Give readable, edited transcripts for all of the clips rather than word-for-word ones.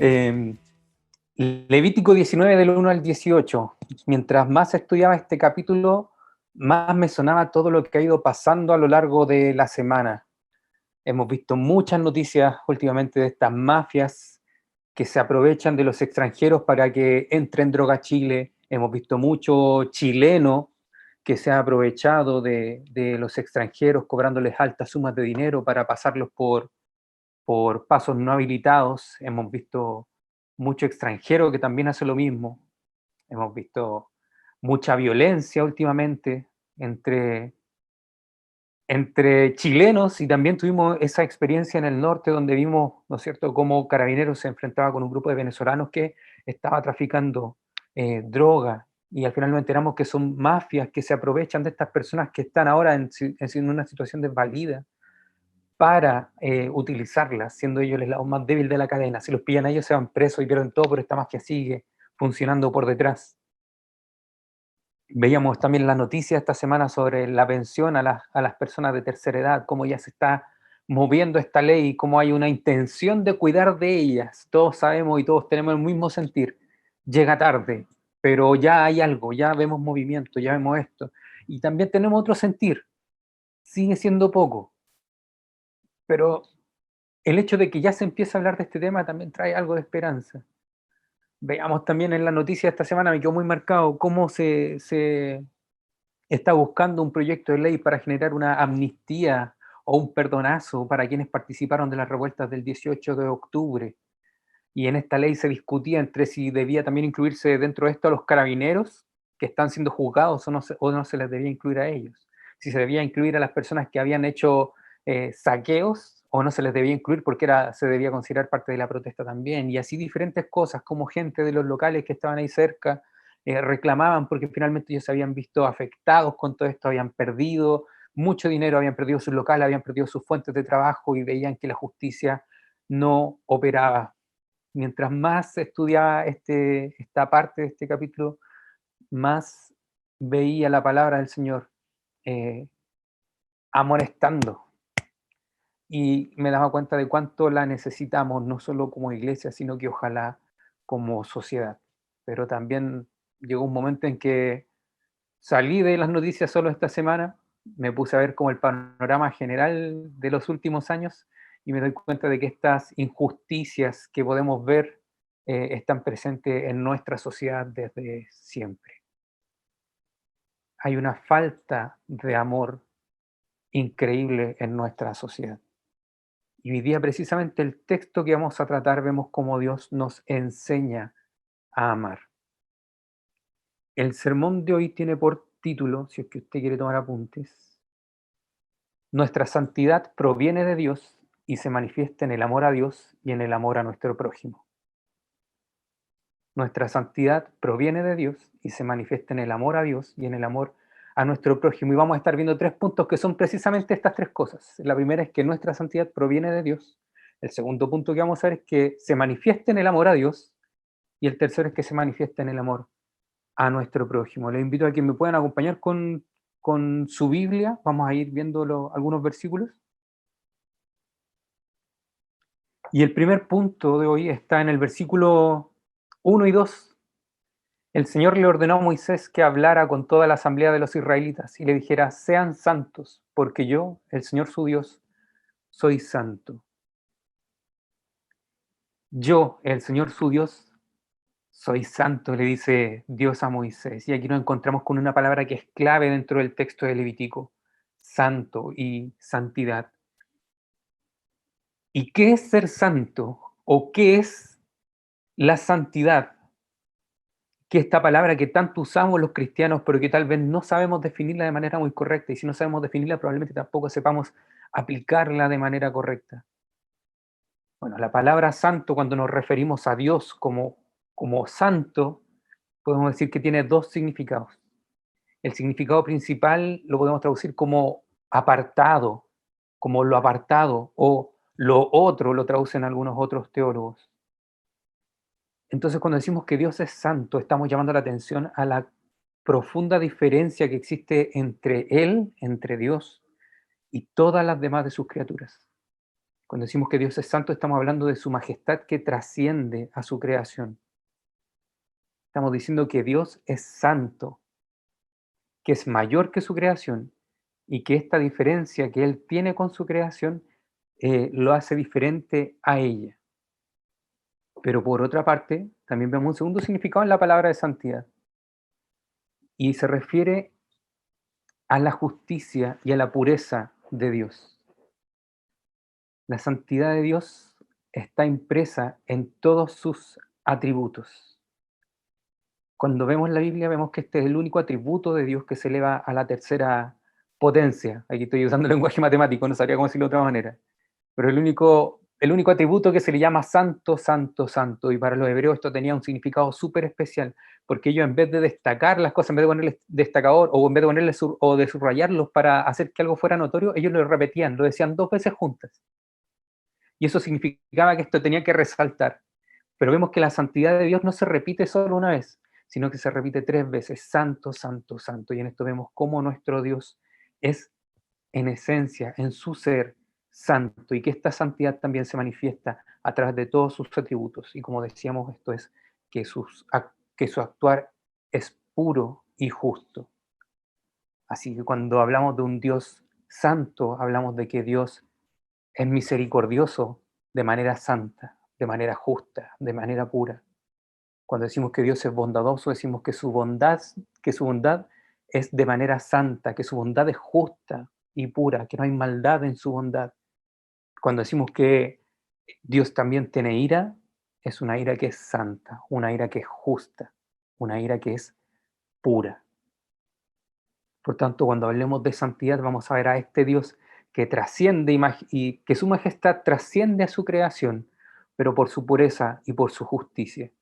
Eh, Levítico 19 del 1 al 18. Mientras más estudiaba este capítulo, más me sonaba todo lo que ha ido pasando a lo largo de la semana. Hemos visto muchas noticias últimamente de estas mafias que se aprovechan de los extranjeros para que entren droga a Chile. Hemos visto mucho chileno que se ha aprovechado de los extranjeros cobrándoles altas sumas de dinero para pasarlos por pasos no habilitados. Hemos visto mucho extranjero que también hace lo mismo. Hemos visto mucha violencia últimamente entre, entre chilenos, y también tuvimos esa experiencia en el norte donde vimos, ¿no es cierto?, cómo Carabineros se enfrentaba con un grupo de venezolanos que estaba traficando droga, y al final nos enteramos que son mafias que se aprovechan de estas personas que están ahora en una situación desvalida para utilizarlas, siendo ellos el eslabón más débil de la cadena. Si los pillan a ellos se van presos y pierden todo, pero esta mafia sigue funcionando por detrás. Veíamos también la noticia esta semana sobre la pensión a las personas de tercera edad, cómo ya se está moviendo esta ley y cómo hay una intención de cuidar de ellas. Todos sabemos y todos tenemos el mismo sentir. Llega tarde, pero ya hay algo, ya vemos movimiento, ya vemos esto. Y también tenemos otro sentir. Sigue siendo poco, pero el hecho de que ya se empiece a hablar de este tema también trae algo de esperanza. Veamos también en la noticia de esta semana, me quedó muy marcado cómo se está buscando un proyecto de ley para generar una amnistía o un perdonazo para quienes participaron de las revueltas del 18 de octubre. Y en esta ley se discutía entre si debía también incluirse dentro de esto a los carabineros que están siendo juzgados o no se les debía incluir a ellos. Si se debía incluir a las personas que habían hecho saqueos o no se les debía incluir porque se debía considerar parte de la protesta también. Y así diferentes cosas, como gente de los locales que estaban ahí cerca reclamaban porque finalmente ellos se habían visto afectados con todo esto, habían perdido mucho dinero, habían perdido sus locales, habían perdido sus fuentes de trabajo y veían que la justicia no operaba. Mientras más estudiaba esta parte de este capítulo, más veía la palabra del Señor eh, amonestando. Y me daba cuenta de cuánto la necesitamos, no solo como iglesia, sino que ojalá como sociedad. Pero también llegó un momento en que salí de las noticias solo esta semana, me puse a ver como el panorama general de los últimos años y me doy cuenta de que estas injusticias que podemos ver están presentes en nuestra sociedad desde siempre. Hay una falta de amor increíble en nuestra sociedad. Y hoy día precisamente el texto que vamos a tratar vemos cómo Dios nos enseña a amar. El sermón de hoy tiene por título, si es que usted quiere tomar apuntes, Nuestra santidad proviene de Dios y se manifiesta en el amor a Dios y en el amor a nuestro prójimo. Nuestra santidad proviene de Dios y se manifiesta en el amor a Dios y en el amor a nuestro prójimo. Y vamos a estar viendo tres puntos que son precisamente estas tres cosas. La primera es que nuestra santidad proviene de Dios. El segundo punto que vamos a ver es que se manifiesta en el amor a Dios. Y el tercero es que se manifiesta en el amor a nuestro prójimo. Les invito a que me puedan acompañar con su Biblia. Vamos a ir viendo algunos versículos. Y el primer punto de hoy está en el versículo 1 y 2. El Señor le ordenó a Moisés que hablara con toda la asamblea de los israelitas y le dijera: sean santos, porque yo, el Señor su Dios, soy santo. Yo, el Señor su Dios, soy santo, le dice Dios a Moisés. Y aquí nos encontramos con una palabra que es clave dentro del texto de Levítico: santo y santidad. ¿Y qué es ser santo? ¿O qué es la santidad? Que esta palabra que tanto usamos los cristianos, pero que tal vez no sabemos definirla de manera muy correcta, y si no sabemos definirla, probablemente tampoco sepamos aplicarla de manera correcta. Bueno, la palabra santo, cuando nos referimos a Dios como santo, podemos decir que tiene dos significados. El significado principal lo podemos traducir como apartado, como lo apartado, o lo otro, lo traducen algunos otros teólogos. Entonces, cuando decimos que Dios es santo, estamos llamando la atención a la profunda diferencia que existe entre Él, entre Dios, y todas las demás de sus criaturas. Cuando decimos que Dios es santo, estamos hablando de su majestad que trasciende a su creación. Estamos diciendo que Dios es santo, que es mayor que su creación y que esta diferencia que Él tiene con su creación lo hace diferente a ella. Pero por otra parte, también vemos un segundo significado en la palabra de santidad y se refiere a la justicia y a la pureza de Dios. La santidad de Dios está impresa en todos sus atributos. Cuando vemos la Biblia, vemos que este es el único atributo de Dios que se eleva a la tercera potencia. Aquí estoy usando el lenguaje matemático, no sabría cómo decirlo de otra manera. Pero el único atributo que se le llama santo, santo, santo. Y para los hebreos esto tenía un significado súper especial, porque ellos en vez de destacar las cosas, en vez de ponerle destacador, o en vez de ponerle o de subrayarlos para hacer que algo fuera notorio, ellos lo repetían, lo decían 2 veces juntas. Y eso significaba que esto tenía que resaltar. Pero vemos que la santidad de Dios no se repite solo una vez, sino que se repite 3 veces, santo, santo, santo. Y en esto vemos cómo nuestro Dios es en esencia, en su ser, santo, y que esta santidad también se manifiesta a través de todos sus atributos. Y como decíamos, esto es que su actuar es puro y justo. Así que cuando hablamos de un Dios santo, hablamos de que Dios es misericordioso de manera santa, de manera justa, de manera pura. Cuando decimos que Dios es bondadoso, decimos que su bondad es de manera santa, que su bondad es justa y pura, que no hay maldad en su bondad. Cuando decimos que Dios también tiene ira, es una ira que es santa, una ira que es justa, una ira que es pura. Por tanto, cuando hablemos de santidad, vamos a ver a este Dios que trasciende y que su majestad trasciende a su creación, pero por su pureza y por su justicia.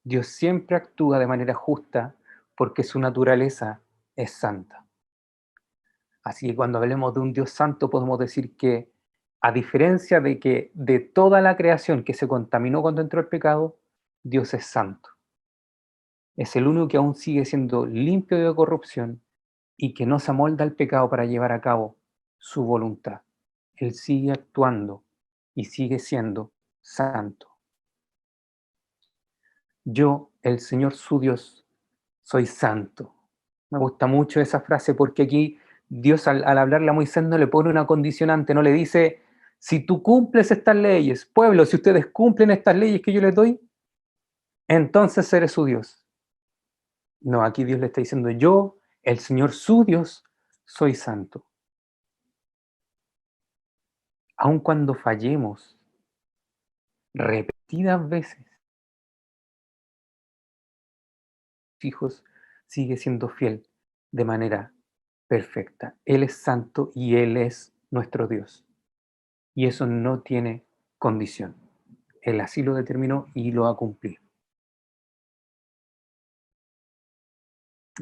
Dios siempre actúa de manera justa porque su naturaleza es santa. Así que cuando hablemos de un Dios santo podemos decir que, a diferencia de que de toda la creación que se contaminó cuando entró el pecado, Dios es santo. Es el único que aún sigue siendo limpio de corrupción y que no se amolda al pecado para llevar a cabo su voluntad. Él sigue actuando y sigue siendo santo. Yo, el Señor su Dios, soy santo. Me gusta mucho esa frase porque aquí Dios al hablarle a Moisés no le pone una condicionante, no le dice, si tú cumples estas leyes, pueblo, si ustedes cumplen estas leyes que yo les doy, entonces seré su Dios. No, aquí Dios le está diciendo, yo, el Señor su Dios, soy santo. Aun cuando fallemos repetidas veces, hijos, sigue siendo fiel de manera perfecta. Él es santo y Él es nuestro Dios. Y eso no tiene condición. Él así lo determinó y lo ha cumplido.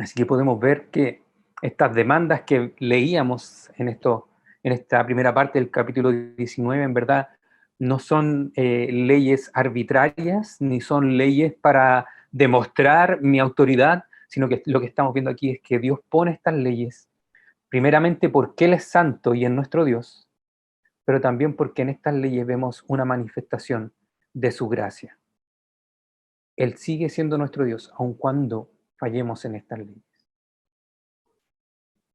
Así que podemos ver que estas demandas que leíamos en esta primera parte del capítulo 19, en verdad, no son leyes arbitrarias, ni son leyes para demostrar mi autoridad, sino que lo que estamos viendo aquí es que Dios pone estas leyes, primeramente porque Él es santo y es nuestro Dios, pero también porque en estas leyes vemos una manifestación de su gracia. Él sigue siendo nuestro Dios, aun cuando fallemos en estas leyes.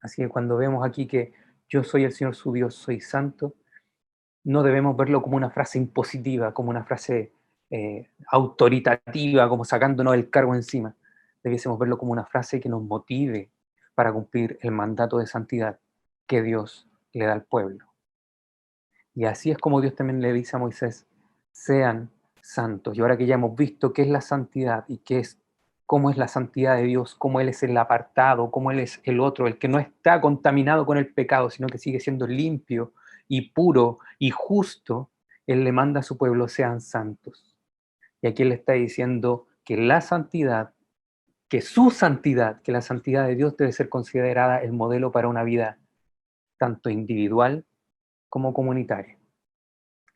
Así que cuando vemos aquí que yo soy el Señor su Dios, soy santo, no debemos verlo como una frase impositiva, como una frase autoritativa, como sacándonos el cargo encima. Debiésemos verlo como una frase que nos motive para cumplir el mandato de santidad que Dios le da al pueblo. Y así es como Dios también le dice a Moisés, sean santos. Y ahora que ya hemos visto qué es la santidad y cómo es la santidad de Dios, cómo Él es el apartado, cómo Él es el otro, el que no está contaminado con el pecado, sino que sigue siendo limpio y puro y justo, Él le manda a su pueblo, sean santos. Y aquí Él le está diciendo que la santidad, que su santidad, que la santidad de Dios debe ser considerada el modelo para una vida tanto individual como comunitaria.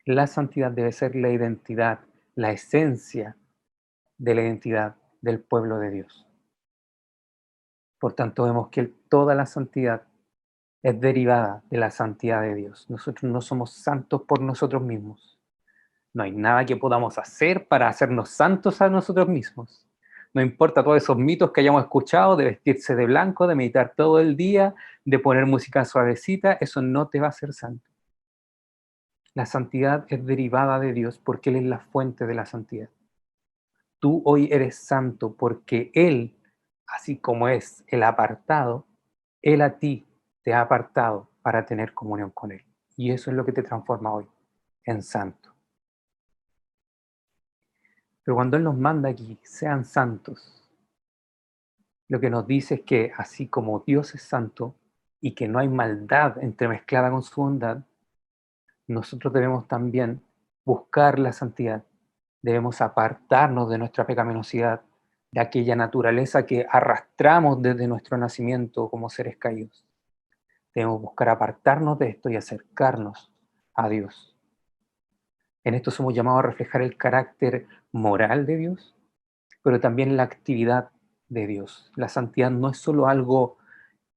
La santidad debe ser la identidad, la esencia de la identidad del pueblo de Dios. Por tanto, vemos que toda la santidad es derivada de la santidad de Dios. Nosotros no somos santos por nosotros mismos. No hay nada que podamos hacer para hacernos santos a nosotros mismos. No importa todos esos mitos que hayamos escuchado de vestirse de blanco, de meditar todo el día, de poner música suavecita, eso no te va a hacer santo. La santidad es derivada de Dios porque Él es la fuente de la santidad. Tú hoy eres santo porque Él, así como es el apartado, Él a ti te ha apartado para tener comunión con Él. Y eso es lo que te transforma hoy en santo. Pero cuando Él nos manda aquí, sean santos, lo que nos dice es que así como Dios es santo y que no hay maldad entremezclada con su bondad, nosotros debemos también buscar la santidad. Debemos apartarnos de nuestra pecaminosidad, de aquella naturaleza que arrastramos desde nuestro nacimiento como seres caídos. Debemos buscar apartarnos de esto y acercarnos a Dios. En esto somos llamados a reflejar el carácter moral de Dios, pero también la actividad de Dios. La santidad no es solo algo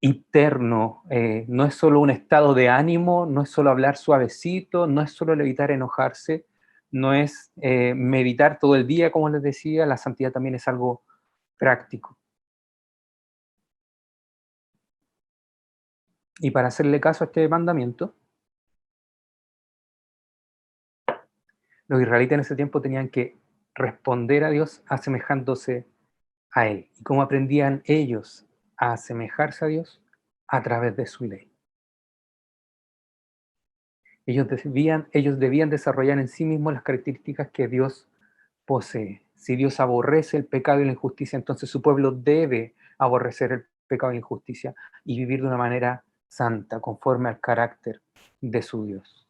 interno, no es solo un estado de ánimo, no es solo hablar suavecito, no es solo evitar enojarse, no es meditar todo el día, como les decía, la santidad también es algo práctico. Y para hacerle caso a este mandamiento, los israelitas en ese tiempo tenían que responder a Dios asemejándose a Él. ¿Y cómo aprendían ellos a asemejarse a Dios? A través de su ley. Ellos debían desarrollar en sí mismos las características que Dios posee. Si Dios aborrece el pecado y la injusticia, entonces su pueblo debe aborrecer el pecado y la injusticia y vivir de una manera santa, conforme al carácter de su Dios.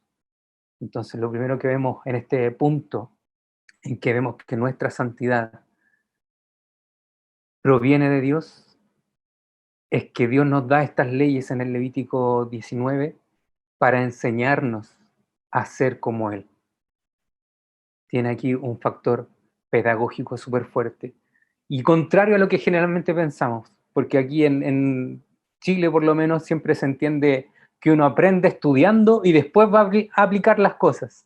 Entonces, lo primero que vemos en este punto, en que vemos que nuestra santidad proviene de Dios, es que Dios nos da estas leyes en el Levítico 19 para enseñarnos a ser como Él. Tiene aquí un factor pedagógico súper fuerte. Y contrario a lo que generalmente pensamos, porque aquí en Chile por lo menos siempre se entiende que uno aprende estudiando y después va a aplicar las cosas.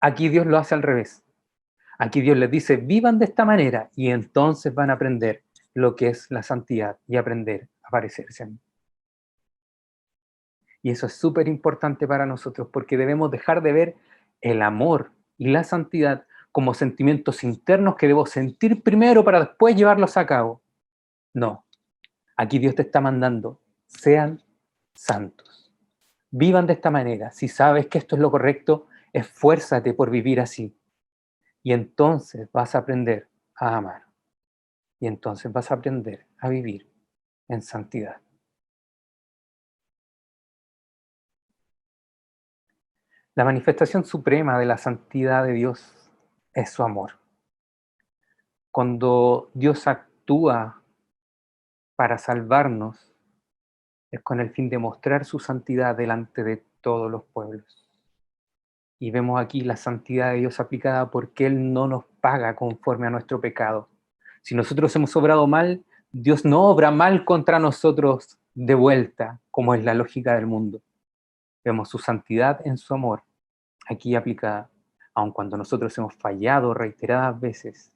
Aquí Dios lo hace al revés. Aquí Dios les dice, vivan de esta manera y entonces van a aprender lo que es la santidad y aprender a parecerse a mí. Y eso es súper importante para nosotros porque debemos dejar de ver el amor y la santidad como sentimientos internos que debo sentir primero para después llevarlos a cabo. No, aquí Dios te está mandando, sean santos, vivan de esta manera. Si sabes que esto es lo correcto, esfuérzate por vivir así. Y entonces vas a aprender a amar. Y entonces vas a aprender a vivir en santidad. La manifestación suprema de la santidad de Dios es su amor. Cuando Dios actúa para salvarnos, es con el fin de mostrar su santidad delante de todos los pueblos. Y vemos aquí la santidad de Dios aplicada porque Él no nos paga conforme a nuestro pecado. Si nosotros hemos obrado mal, Dios no obra mal contra nosotros de vuelta, como es la lógica del mundo. Vemos su santidad en su amor, aquí aplicada. Aun cuando nosotros hemos fallado reiteradas veces,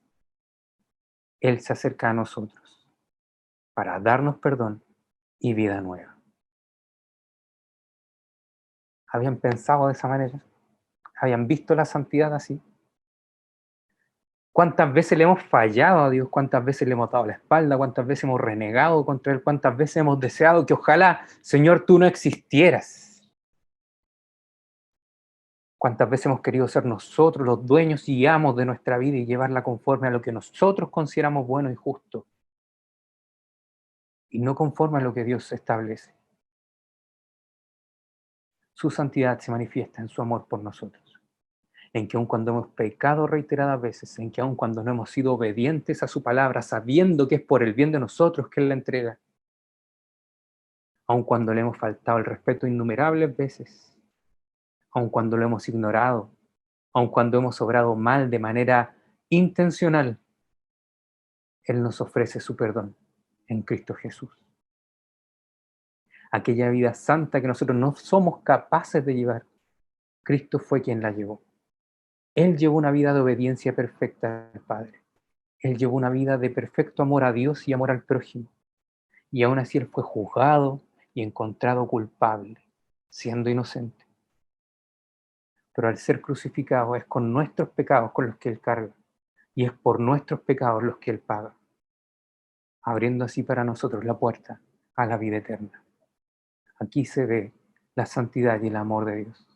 Él se acerca a nosotros para darnos perdón y vida nueva. ¿Habían pensado de esa manera? ¿Habían visto la santidad así? ¿Cuántas veces le hemos fallado a Dios? ¿Cuántas veces le hemos dado la espalda? ¿Cuántas veces hemos renegado contra Él? ¿Cuántas veces hemos deseado que ojalá, Señor, tú no existieras? ¿Cuántas veces hemos querido ser nosotros los dueños y amos de nuestra vida y llevarla conforme a lo que nosotros consideramos bueno y justo? Y no conforme a lo que Dios establece. Su santidad se manifiesta en su amor por nosotros. En que aun cuando hemos pecado reiteradas veces, en que aun cuando no hemos sido obedientes a su palabra, sabiendo que es por el bien de nosotros que Él la entrega, aun cuando le hemos faltado el respeto innumerables veces, aun cuando lo hemos ignorado, aun cuando hemos obrado mal de manera intencional, Él nos ofrece su perdón en Cristo Jesús. aquella vida santa que nosotros no somos capaces de llevar. Cristo fue quien la llevó. Él llevó una vida de obediencia perfecta al Padre. Él llevó una vida de perfecto amor a Dios y amor al prójimo. Y aún así Él fue juzgado y encontrado culpable, siendo inocente. Pero al ser crucificado es con nuestros pecados con los que Él carga. Y es por nuestros pecados los que Él paga, abriendo así para nosotros la puerta a la vida eterna. Aquí se ve la santidad y el amor de Dios.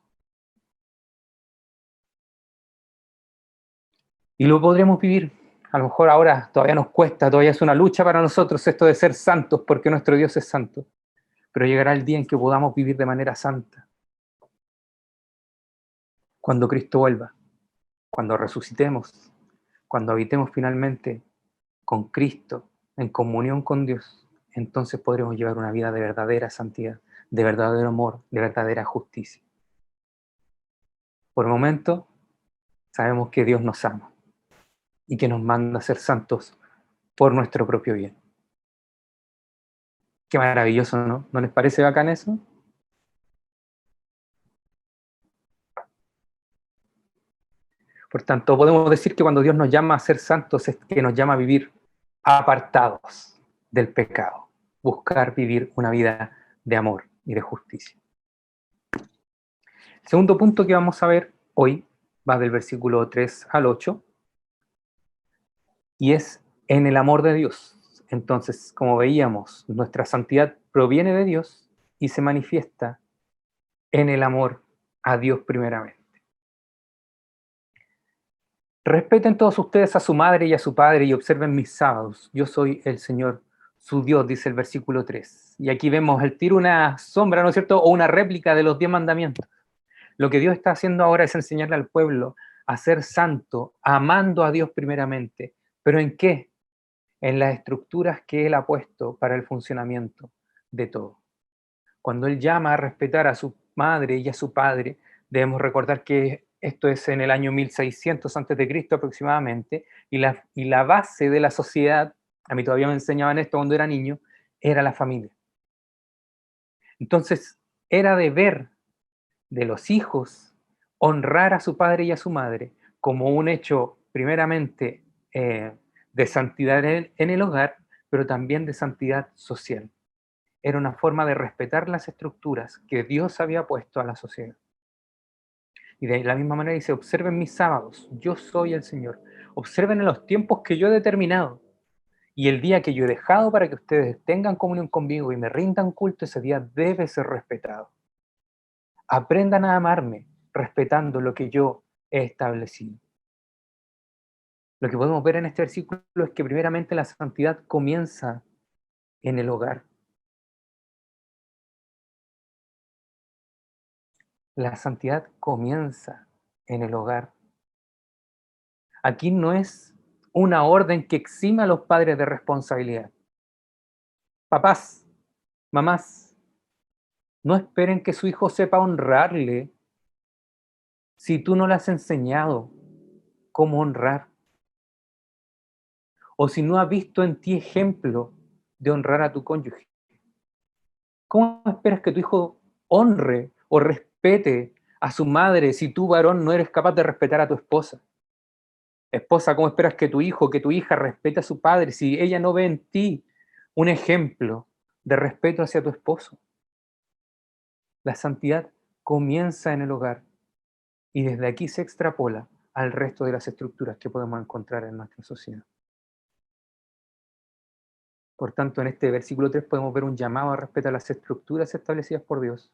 Y lo podremos vivir. A lo mejor ahora todavía nos cuesta, todavía es una lucha para nosotros esto de ser santos, porque nuestro Dios es santo. Pero llegará el día en que podamos vivir de manera santa. Cuando Cristo vuelva, cuando resucitemos, cuando habitemos finalmente con Cristo, en comunión con Dios, entonces podremos llevar una vida de verdadera santidad, de verdadero amor, de verdadera justicia. Por el momento, sabemos que Dios nos ama y que nos manda a ser santos por nuestro propio bien. Qué maravilloso, ¿no? ¿No les parece bacán eso? Por tanto, podemos decir que cuando Dios nos llama a ser santos es que nos llama a vivir apartados del pecado, buscar vivir una vida de amor y de justicia. El segundo punto que vamos a ver hoy va del versículo 3 al 8 y es en el amor de Dios. Entonces, como veíamos, nuestra santidad proviene de Dios y se manifiesta en el amor a Dios primeramente. Respeten todos ustedes a su madre y a su padre y observen mis sábados. Yo soy el Señor, su Dios, dice el versículo 3. Y aquí vemos el tiro una sombra, ¿no es cierto? O una réplica de los 10 mandamientos. Lo que Dios está haciendo ahora es enseñarle al pueblo a ser santo, amando a Dios primeramente. ¿Pero en qué? En las estructuras que Él ha puesto para el funcionamiento de todo. Cuando Él llama a respetar a su madre y a su padre, debemos recordar que esto es en el año 1600 a.C. aproximadamente, y la base de la sociedad, a mí todavía me enseñaban esto cuando era niño, era la familia. Entonces, era deber de los hijos honrar a su padre y a su madre como un hecho primeramente de santidad en el hogar, pero también de santidad social. Era una forma de respetar las estructuras que Dios había puesto a la sociedad. Y de la misma manera dice, observen mis sábados, yo soy el Señor. Observen en los tiempos que yo he determinado y el día que yo he dejado para que ustedes tengan comunión conmigo y me rindan culto, ese día debe ser respetado. Aprendan a amarme respetando lo que yo he establecido. Lo que podemos ver en este versículo es que primeramente la santidad comienza en el hogar. La santidad comienza en el hogar. Aquí no es una orden que exima a los padres de responsabilidad. Papás, mamás, no esperen que su hijo sepa honrarle si tú no le has enseñado cómo honrar. O si no ha visto en ti ejemplo de honrar a tu cónyuge. ¿Cómo esperas que tu hijo honre o respete a su madre si tú, varón, no eres capaz de respetar a tu esposa? Esposa, ¿cómo esperas que tu hijo, que tu hija respete a su padre si ella no ve en ti un ejemplo de respeto hacia tu esposo? La santidad comienza en el hogar y desde aquí se extrapola al resto de las estructuras que podemos encontrar en nuestra sociedad. Por tanto, en este versículo 3 podemos ver un llamado a respetar las estructuras establecidas por Dios,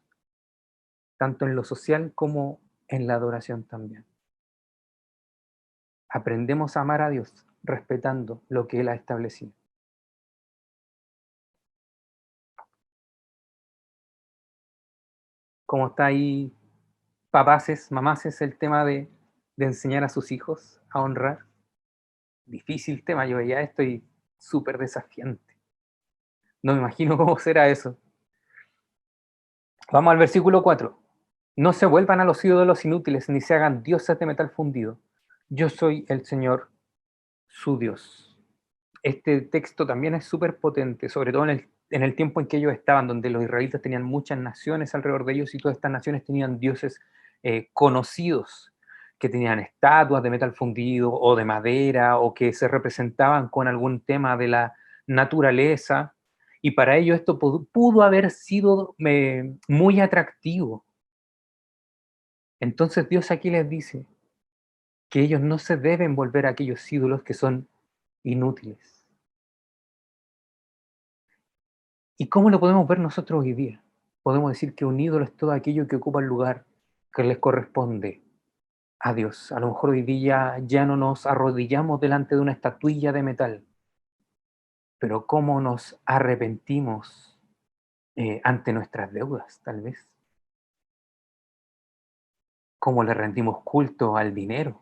tanto en lo social como en la adoración también. Aprendemos a amar a Dios respetando lo que Él ha establecido. Como está ahí, papaces, mamaces, el tema de enseñar a sus hijos a honrar. Difícil tema, yo veía esto y súper desafiante. No me imagino cómo será eso. Vamos al versículo 4. No se vuelvan a los ídolos inútiles, ni se hagan dioses de metal fundido. Yo soy el Señor, su Dios. Este texto también es súper potente, sobre todo en el en el tiempo en que ellos estaban, donde los israelitas tenían muchas naciones alrededor de ellos y todas estas naciones tenían dioses conocidos, que tenían estatuas de metal fundido o de madera o que se representaban con algún tema de la naturaleza. Y para ellos esto pudo haber sido muy atractivo. Entonces Dios aquí les dice que ellos no se deben volver a aquellos ídolos que son inútiles. ¿Y cómo lo podemos ver nosotros hoy día? Podemos decir que un ídolo es todo aquello que ocupa el lugar que les corresponde a Dios. A lo mejor hoy día ya no nos arrodillamos delante de una estatuilla de metal, pero cómo nos arrepentimos ante nuestras deudas, tal vez. Cómo le rendimos culto al dinero,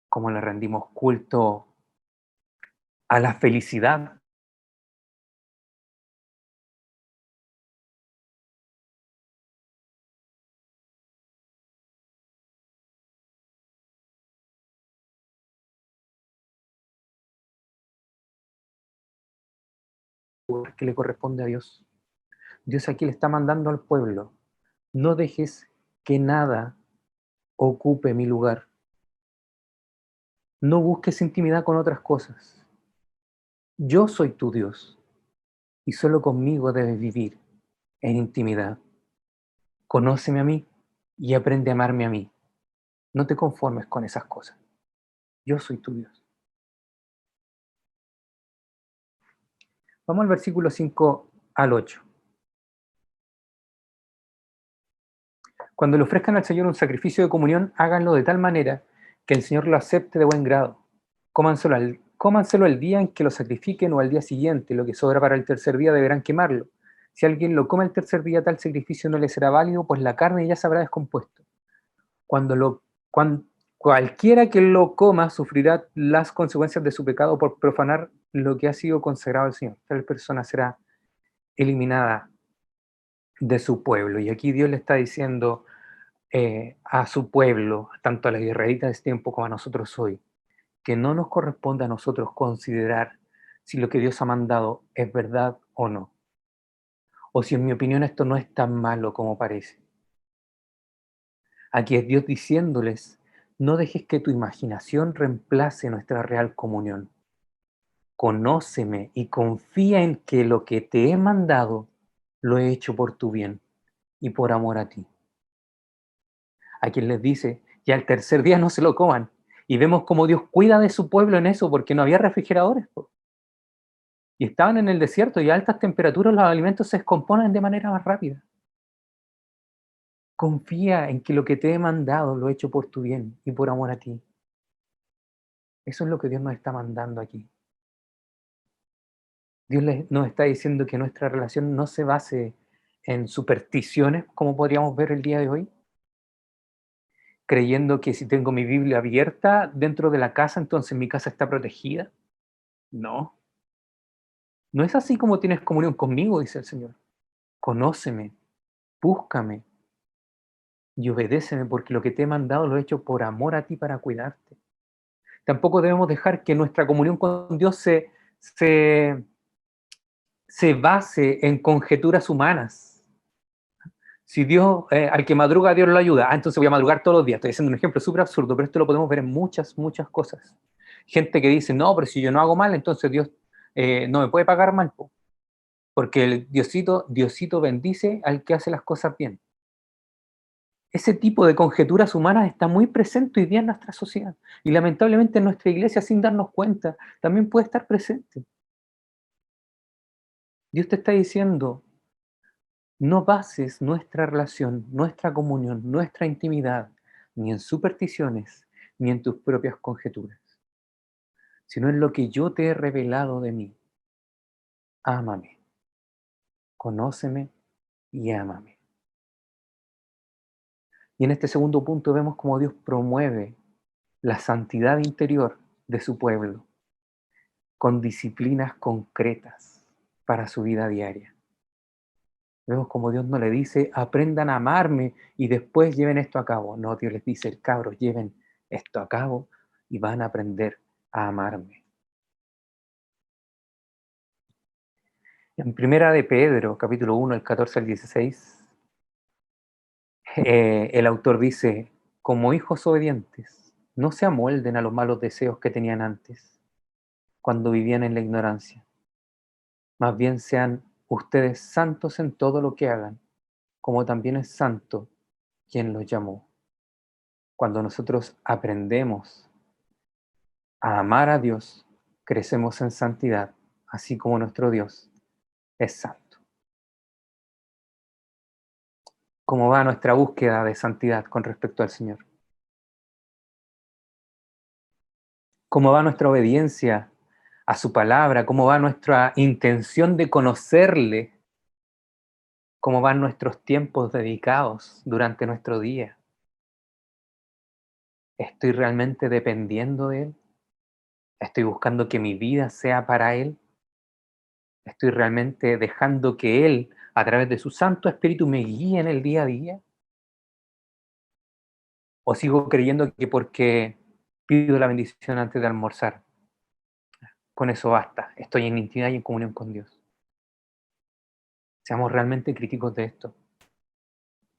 cómo le rendimos culto a la felicidad. Que le corresponde a Dios. Dios aquí le está mandando al pueblo, no dejes que nada ocupe mi lugar. No busques intimidad con otras cosas. Yo soy tu Dios y solo conmigo debes vivir en intimidad. Conóceme a mí y aprende a amarme a mí. No te conformes con esas cosas. Yo soy tu Dios. Vamos al versículo 5 al 8. Cuando le ofrezcan al Señor un sacrificio de comunión, háganlo de tal manera que el Señor lo acepte de buen grado. Cómanselo el día en que lo sacrifiquen o al día siguiente. Lo que sobra para el tercer día deberán quemarlo. Si alguien lo come el tercer día, tal sacrificio no le será válido, pues la carne ya se habrá descompuesto. Cuando lo, cuan- Cualquiera que lo coma sufrirá las consecuencias de su pecado por profanar lo que ha sido consagrado al Señor. Tal persona será eliminada de su pueblo. Y aquí Dios le está diciendo a su pueblo, tanto a los israelitas de ese tiempo como a nosotros hoy, que no nos corresponde a nosotros considerar si lo que Dios ha mandado es verdad o no, o si en mi opinión esto no es tan malo como parece. Aquí es Dios diciéndoles, no dejes que tu imaginación reemplace nuestra real comunión. Conóceme y confía en que lo que te he mandado lo he hecho por tu bien y por amor a ti. A quien les dice, ya el tercer día no se lo coman. Y vemos cómo Dios cuida de su pueblo en eso, porque no había refrigeradores. Y estaban en el desierto y a altas temperaturas los alimentos se descomponen de manera más rápida. Confía en que lo que te he mandado lo he hecho por tu bien y por amor a ti. Eso es lo que Dios nos está mandando aquí. Nos está diciendo que nuestra relación no se base en supersticiones, como podríamos ver el día de hoy, creyendo que si tengo mi Biblia abierta dentro de la casa, entonces mi casa está protegida. No, no es así como tienes comunión conmigo, dice el Señor. Conóceme, búscame y obedéceme, porque lo que te he mandado lo he hecho por amor a ti para cuidarte. Tampoco debemos dejar que nuestra comunión con Dios se, se base en conjeturas humanas. Si Dios, al que madruga, Dios lo ayuda. Entonces voy a madrugar todos los días. Estoy haciendo un ejemplo súper absurdo, pero esto lo podemos ver en muchas, muchas cosas. Gente que dice, no, pero si yo no hago mal, entonces Dios no me puede pagar mal, porque el Diosito bendice al que hace las cosas bien. Ese tipo de conjeturas humanas está muy presente hoy día en nuestra sociedad. Y lamentablemente en nuestra iglesia, sin darnos cuenta, también puede estar presente. Dios te está diciendo, no bases nuestra relación, nuestra comunión, nuestra intimidad, ni en supersticiones, ni en tus propias conjeturas, sino en lo que yo te he revelado de mí. Ámame, conóceme y ámame. Y en este segundo punto vemos cómo Dios promueve la santidad interior de su pueblo con disciplinas concretas para su vida diaria. Vemos como Dios no le dice, aprendan a amarme y después lleven esto a cabo. No, Dios les dice, cabros, lleven esto a cabo y van a aprender a amarme. En Primera de Pedro, capítulo 1, el 14 al 16, el autor dice, como hijos obedientes, no se amolden a los malos deseos que tenían antes, cuando vivían en la ignorancia. Más bien sean ustedes santos en todo lo que hagan, como también es santo quien los llamó. Cuando nosotros aprendemos a amar a Dios, crecemos en santidad, así como nuestro Dios es santo. ¿Cómo va nuestra búsqueda de santidad con respecto al Señor? ¿Cómo va nuestra obediencia a su palabra? ¿Cómo va nuestra intención de conocerle? ¿Cómo van nuestros tiempos dedicados durante nuestro día? ¿Estoy realmente dependiendo de Él? ¿Estoy buscando que mi vida sea para Él? ¿Estoy realmente dejando que Él, a través de su Santo Espíritu, me guíe en el día a día? ¿O sigo creyendo que porque pido la bendición antes de almorzar, con eso basta? Estoy en intimidad y en comunión con Dios. Seamos realmente críticos de esto.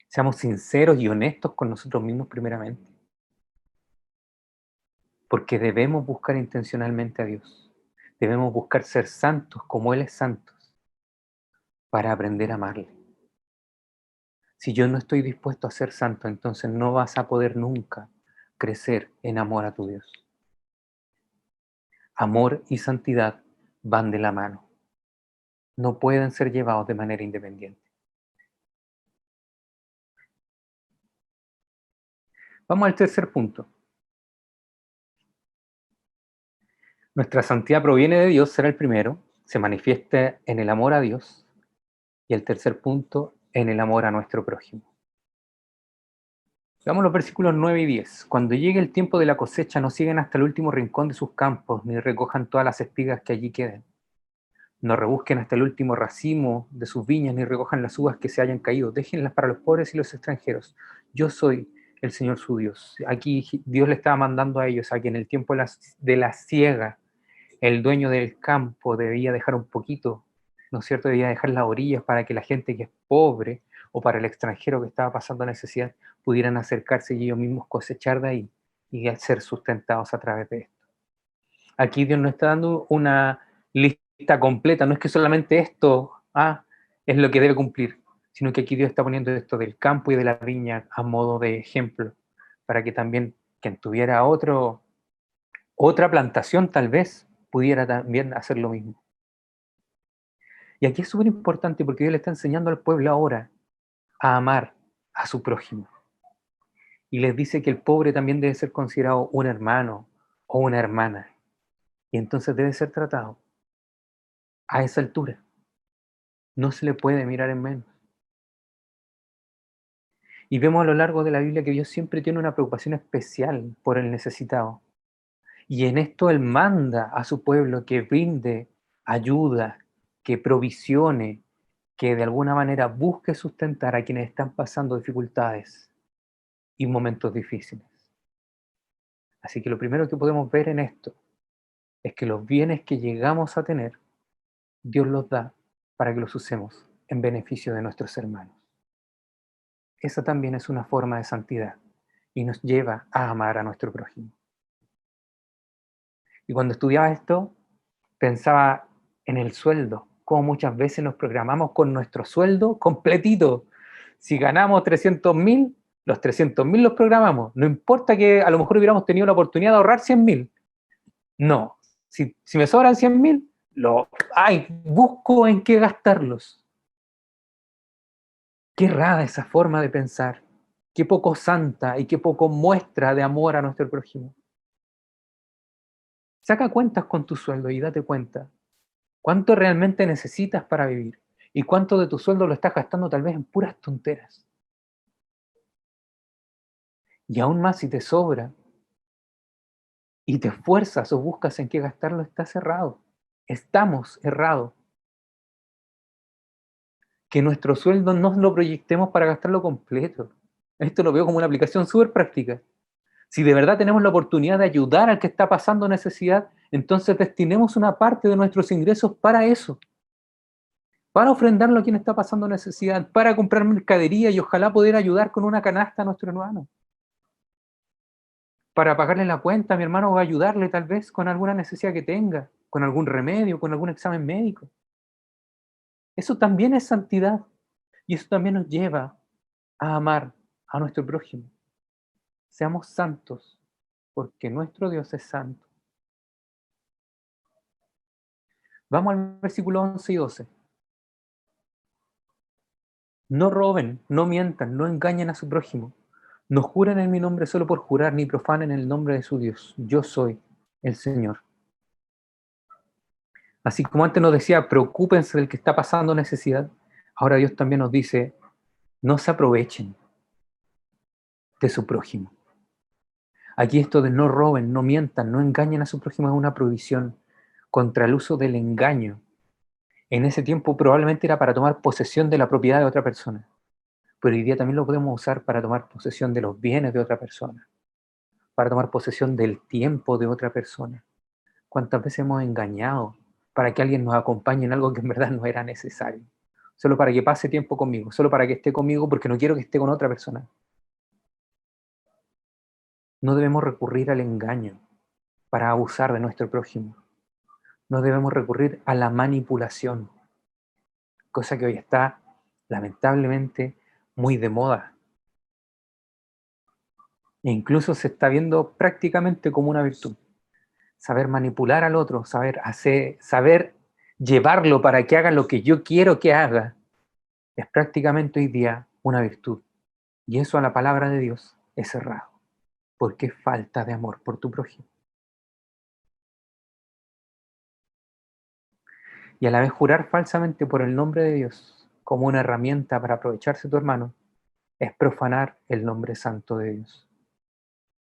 Seamos sinceros y honestos con nosotros mismos primeramente. Porque debemos buscar intencionalmente a Dios. Debemos buscar ser santos como Él es santo para aprender a amarle. Si yo no estoy dispuesto a ser santo, entonces no vas a poder nunca crecer en amor a tu Dios. Amor y santidad van de la mano. No pueden ser llevados de manera independiente. Vamos al tercer punto. Nuestra santidad proviene de Dios, será el primero, se manifiesta en el amor a Dios, y el tercer punto, en el amor a nuestro prójimo. Veamos los versículos 9 y 10. Cuando llegue el tiempo de la cosecha, no siguen hasta el último rincón de sus campos, ni recojan todas las espigas que allí queden. No rebusquen hasta el último racimo de sus viñas, ni recojan las uvas que se hayan caído. Déjenlas para los pobres y los extranjeros. Yo soy el Señor su Dios. Aquí Dios le estaba mandando a ellos a que en el tiempo de la siega, el dueño del campo debía dejar un poquito, ¿no es cierto? Debía dejar las orillas para que la gente que es pobre o para el extranjero que estaba pasando necesidad pudieran acercarse y ellos mismos cosechar de ahí y ser sustentados a través de esto. Aquí Dios nos está dando una lista completa, no es que solamente esto es lo que debe cumplir, sino que aquí Dios está poniendo esto del campo y de la viña a modo de ejemplo, para que también quien tuviera otra plantación tal vez pudiera también hacer lo mismo. Y aquí es súper importante porque Dios le está enseñando al pueblo ahora a amar a su prójimo. Y les dice que el pobre también debe ser considerado un hermano o una hermana. Y entonces debe ser tratado a esa altura. No se le puede mirar en menos. Y vemos a lo largo de la Biblia que Dios siempre tiene una preocupación especial por el necesitado. Y en esto Él manda a su pueblo que brinde ayuda, que provisione, que de alguna manera busque sustentar a quienes están pasando dificultades y momentos difíciles. Así que lo primero que podemos ver en esto es que los bienes que llegamos a tener, Dios los da para que los usemos en beneficio de nuestros hermanos. Esa también es una forma de santidad y nos lleva a amar a nuestro prójimo. Y cuando estudiaba esto, pensaba en el sueldo, cómo muchas veces nos programamos con nuestro sueldo completito. Si ganamos 300.000, los 300.000 los programamos. No importa que a lo mejor hubiéramos tenido la oportunidad de ahorrar 100.000. No. Si me sobran 100.000, busco en qué gastarlos. Qué rara esa forma de pensar. Qué poco santa y qué poco muestra de amor a nuestro prójimo. Saca cuentas con tu sueldo y date cuenta. ¿Cuánto realmente necesitas para vivir? ¿Y cuánto de tu sueldo lo estás gastando tal vez en puras tonteras? Y aún más si te sobra y te esfuerzas o buscas en qué gastarlo, estás errado. Estamos errados. Que nuestro sueldo no lo proyectemos para gastarlo completo. Esto lo veo como una aplicación súper práctica. Si de verdad tenemos la oportunidad de ayudar al que está pasando necesidad, entonces destinemos una parte de nuestros ingresos para eso. para ofrendarlo a quien está pasando necesidad, para comprar mercadería y ojalá poder ayudar con una canasta a nuestro hermano, para pagarle la cuenta a mi hermano o ayudarle tal vez con alguna necesidad que tenga, con algún remedio, con algún examen médico. Eso también es santidad y eso también nos lleva a amar a nuestro prójimo. Seamos santos porque nuestro Dios es santo. Vamos al versículo 11 y 12. No roben, no mientan, no engañen a su prójimo. No juren en mi nombre solo por jurar, ni profanen el nombre de su Dios. Yo soy el Señor. Así como antes nos decía, preocúpense del que está pasando necesidad, ahora Dios también nos dice, no se aprovechen de su prójimo. Aquí esto de no roben, no mientan, no engañen a su prójimo es una prohibición contra el uso del engaño. En ese tiempo probablemente era para tomar posesión de la propiedad de otra persona, pero hoy día también lo podemos usar para tomar posesión de los bienes de otra persona, para tomar posesión del tiempo de otra persona. ¿Cuántas veces hemos engañado para que alguien nos acompañe en algo que en verdad no era necesario? Solo para que pase tiempo conmigo, solo para que esté conmigo porque no quiero que esté con otra persona. No debemos recurrir al engaño para abusar de nuestro prójimo. No debemos recurrir a la manipulación, cosa que hoy está lamentablemente muy de moda. E incluso se está viendo prácticamente como una virtud. Saber manipular al otro, saber llevarlo para que haga lo que yo quiero que haga, es prácticamente hoy día una virtud. Y eso a la palabra de Dios es errado, porque es falta de amor por tu prójimo. Y a la vez jurar falsamente por el nombre de Dios como una herramienta para aprovecharse de tu hermano, es profanar el nombre santo de Dios.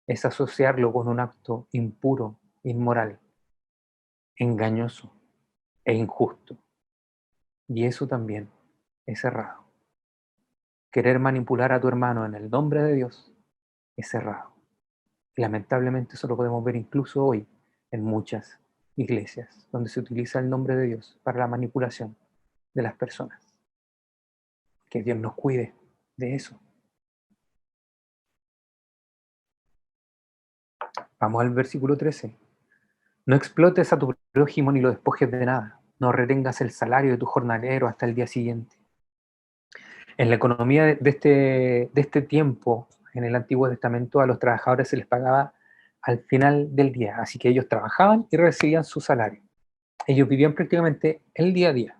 Es asociarlo con un acto impuro, inmoral, engañoso e injusto. Y eso también es errado. Querer manipular a tu hermano en el nombre de Dios es errado. Y lamentablemente eso lo podemos ver incluso hoy en muchas iglesias, donde se utiliza el nombre de Dios para la manipulación de las personas. Que Dios nos cuide de eso. Vamos al versículo 13. No explotes a tu prójimo ni lo despojes de nada. No retengas el salario de tu jornalero hasta el día siguiente. En la economía de este tiempo, en el Antiguo Testamento, a los trabajadores se les pagaba al final del día. Así que ellos trabajaban y recibían su salario. Ellos vivían prácticamente el día a día.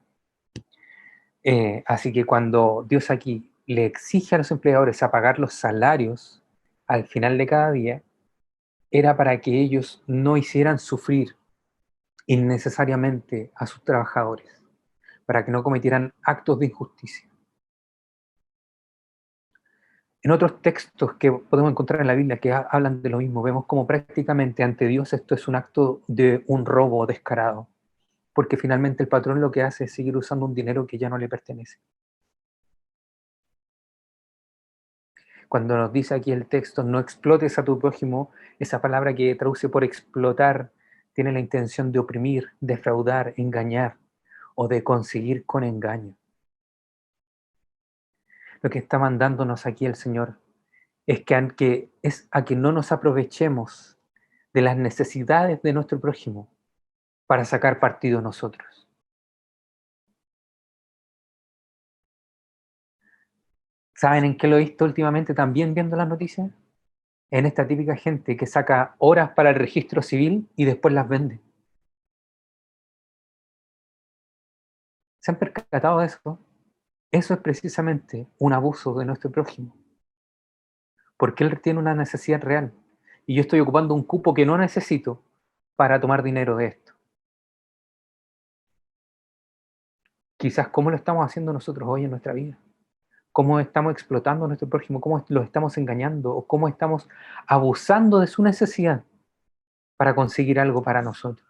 Así que cuando Dios aquí le exige a los empleadores a pagar los salarios al final de cada día, era para que ellos no hicieran sufrir innecesariamente a sus trabajadores, para que no cometieran actos de injusticia. En otros textos que podemos encontrar en la Biblia que hablan de lo mismo, vemos como prácticamente ante Dios esto es un acto de un robo descarado, porque finalmente el patrón lo que hace es seguir usando un dinero que ya no le pertenece. Cuando nos dice aquí el texto, no explotes a tu prójimo, esa palabra que traduce por explotar tiene la intención de oprimir, defraudar, engañar o de conseguir con engaño. Lo que está mandándonos aquí el Señor es que no nos aprovechemos de las necesidades de nuestro prójimo para sacar partido nosotros. ¿Saben en qué lo he visto últimamente también viendo las noticias? En esta típica gente que saca horas para el registro civil y después las vende. ¿Se han percatado de eso? Eso es precisamente un abuso de nuestro prójimo, porque él tiene una necesidad real y yo estoy ocupando un cupo que no necesito para tomar dinero de esto. Quizás cómo lo estamos haciendo nosotros hoy en nuestra vida, cómo estamos explotando a nuestro prójimo, cómo lo estamos engañando o cómo estamos abusando de su necesidad para conseguir algo para nosotros.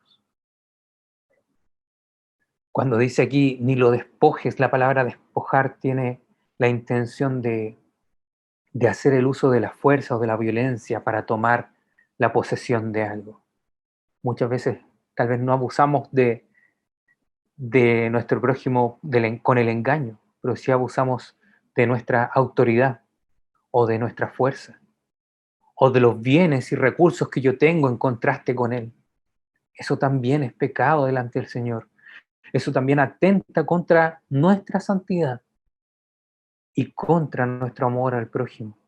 Cuando dice aquí, ni lo despojes, la palabra despojar tiene la intención de hacer el uso de la fuerza o de la violencia para tomar la posesión de algo. Muchas veces tal vez no abusamos de nuestro prójimo con el engaño, pero si abusamos de nuestra autoridad o de nuestra fuerza o de los bienes y recursos que yo tengo en contraste con él, eso también es pecado delante del Señor. Eso también atenta contra nuestra santidad y contra nuestro amor al prójimo.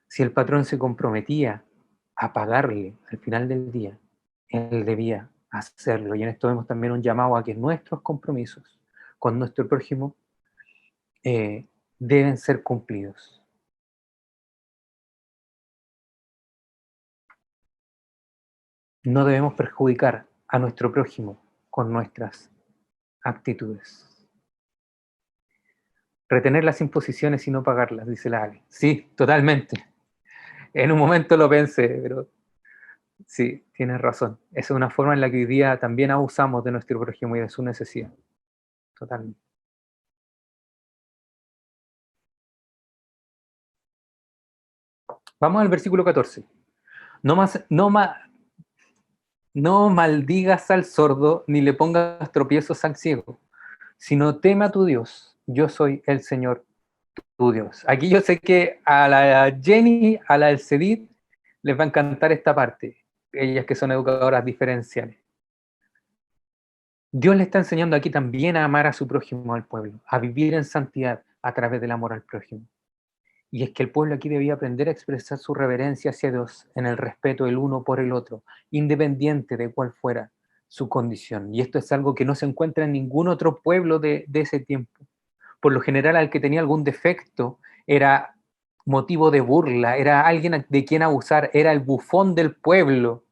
Si el patrón se comprometía a pagarle al final del día, él debía hacerlo. Y en esto vemos también un llamado a que nuestros compromisos con nuestro prójimo deben ser cumplidos. No debemos perjudicar a nuestro prójimo con nuestras actitudes. Retener las imposiciones y no pagarlas, dice la Ale. Sí, totalmente. En un momento lo pensé, pero sí, tienes razón. Esa es una forma en la que hoy día también abusamos de nuestro prójimo y de su necesidad. Totalmente. Vamos al versículo 14. No, no maldigas al sordo ni le pongas tropiezos al ciego, sino teme a tu Dios. Yo soy el Señor tu Dios. Aquí yo sé que a la Jenny, a la del Cedid, les va a encantar esta parte. Ellas que son educadoras diferenciales. Dios le está enseñando aquí también a amar a su prójimo, al pueblo, a vivir en santidad a través del amor al prójimo. Y es que el pueblo aquí debía aprender a expresar su reverencia hacia Dios en el respeto el uno por el otro, independiente de cuál fuera su condición. Y esto es algo que no se encuentra en ningún otro pueblo de ese tiempo. Por lo general, al que tenía algún defecto era motivo de burla, era alguien de quien abusar, era el bufón del pueblo,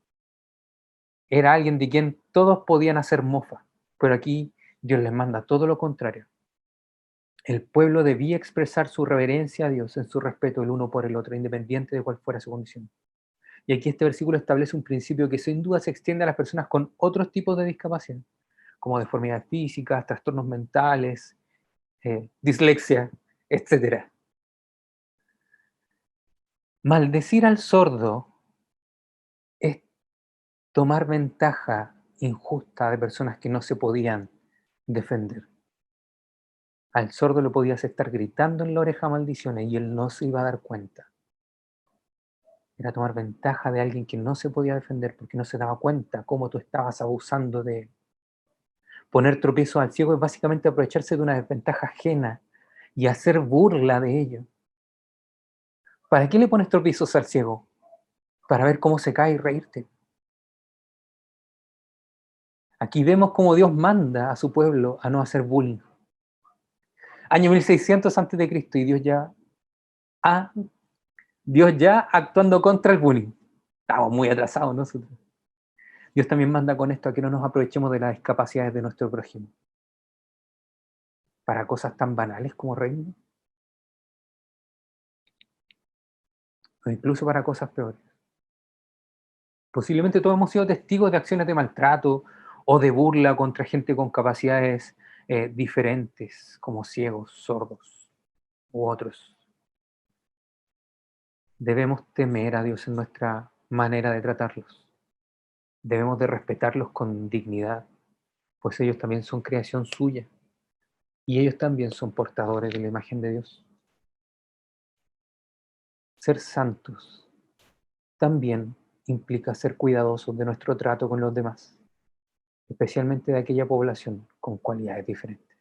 era alguien de quien todos podían hacer mofa. Pero aquí Dios les manda todo lo contrario. El pueblo debía expresar su reverencia a Dios en su respeto el uno por el otro, independiente de cuál fuera su condición. Y aquí este versículo establece un principio que sin duda se extiende a las personas con otros tipos de discapacidad, como deformidades físicas, trastornos mentales, dislexia, etc. Maldecir al sordo es tomar ventaja injusta de personas que no se podían defender. Al sordo le podías estar gritando en la oreja maldiciones y él no se iba a dar cuenta. Era tomar ventaja de alguien que no se podía defender porque no se daba cuenta cómo tú estabas abusando de él. Poner tropiezos al ciego es básicamente aprovecharse de una desventaja ajena y hacer burla de ello. ¿Para qué le pones tropiezos al ciego? Para ver cómo se cae y reírte. Aquí vemos cómo Dios manda a su pueblo a no hacer bullying. Año 1600 antes de Cristo y ah, Dios ya actuando contra el bullying. Estamos muy atrasados nosotros. Dios también manda con esto a que no nos aprovechemos de las discapacidades de nuestro prójimo para cosas tan banales como reírnos, o incluso para cosas peores. Posiblemente todos hemos sido testigos de acciones de maltrato o de burla contra gente con capacidades diferentes, como ciegos, sordos u otros. Debemos temer a Dios en nuestra manera de tratarlos. Debemos de respetarlos con dignidad, pues ellos también son creación suya y ellos también son portadores de la imagen de Dios. Ser santos también implica ser cuidadosos de nuestro trato con los demás, especialmente de aquella población con cualidades diferentes.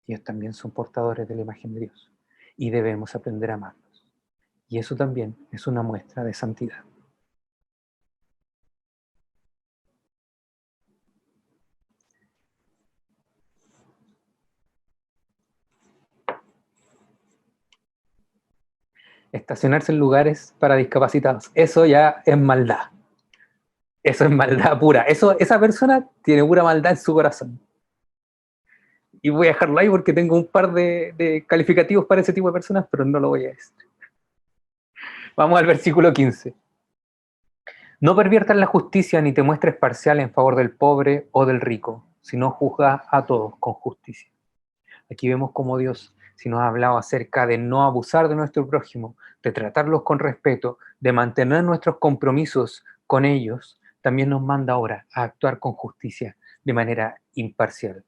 Ellos también son portadores de la imagen de Dios y debemos aprender a amarlos. Y eso también es una muestra de santidad. Estacionarse en lugares para discapacitados, eso ya es maldad. Eso es maldad pura. Esa persona tiene pura maldad en su corazón. Y voy a dejarlo ahí porque tengo un par de calificativos para ese tipo de personas, pero no lo voy a decir. Vamos al versículo 15. No perviertas la justicia ni te muestres parcial en favor del pobre o del rico, sino juzga a todos con justicia. Aquí vemos cómo Dios, si nos ha hablado acerca de no abusar de nuestro prójimo, de tratarlos con respeto, de mantener nuestros compromisos con ellos, también nos manda ahora a actuar con justicia de manera imparcial.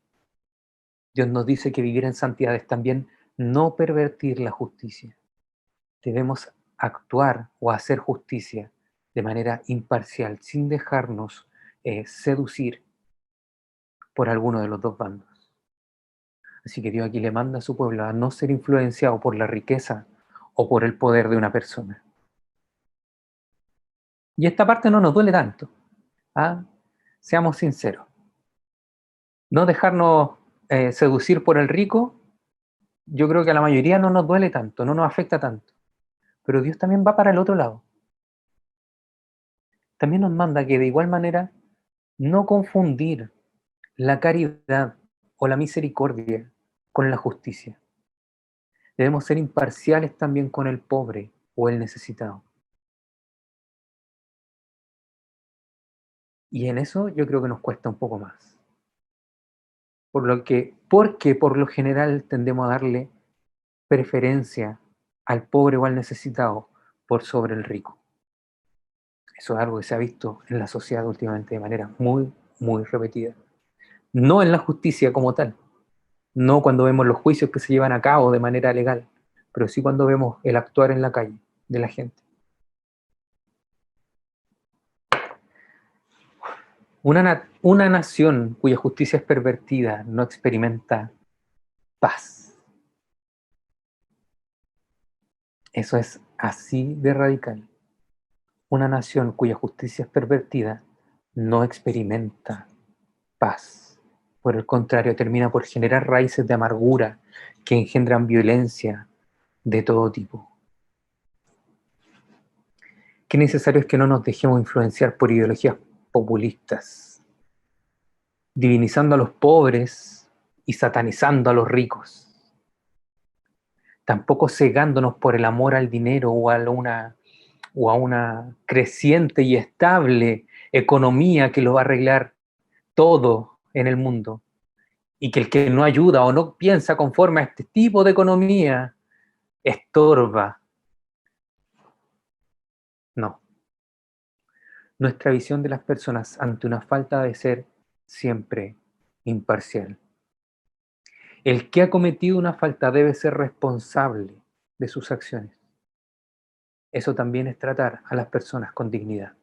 Dios nos dice que vivir en santidad es también no pervertir la justicia. Debemos actuar o hacer justicia de manera imparcial, sin dejarnos seducir por alguno de los dos bandos. Así que Dios aquí le manda a su pueblo a no ser influenciado por la riqueza o por el poder de una persona. Y esta parte no nos duele tanto. ¿Ah? Seamos sinceros. No dejarnos seducir por el rico, yo creo que a la mayoría no nos duele tanto, no nos afecta tanto. Pero Dios también va para el otro lado. También nos manda que de igual manera no confundir la caridad o la misericordia con la justicia. Debemos ser imparciales también con el pobre o el necesitado. Y en eso yo creo que nos cuesta un poco más. Porque por lo general tendemos a darle preferencia al pobre o al necesitado por sobre el rico. Eso es algo que se ha visto en la sociedad últimamente de manera muy, muy repetida. No en la justicia como tal, no cuando vemos los juicios que se llevan a cabo de manera legal, pero sí cuando vemos el actuar en la calle de la gente. Una nación cuya justicia es pervertida no experimenta paz. Eso es así de radical. Una nación cuya justicia es pervertida no experimenta paz. Por el contrario, termina por generar raíces de amargura que engendran violencia de todo tipo. Qué necesario es que no nos dejemos influenciar por ideologías populistas, divinizando a los pobres y satanizando a los ricos. Tampoco cegándonos por el amor al dinero o a una creciente y estable economía que lo va a arreglar todo en el mundo. Y que el que no ayuda o no piensa conforme a este tipo de economía estorba. No. Nuestra visión de las personas ante una falta de ser siempre imparcial. El que ha cometido una falta debe ser responsable de sus acciones. Eso también es tratar a las personas con dignidad.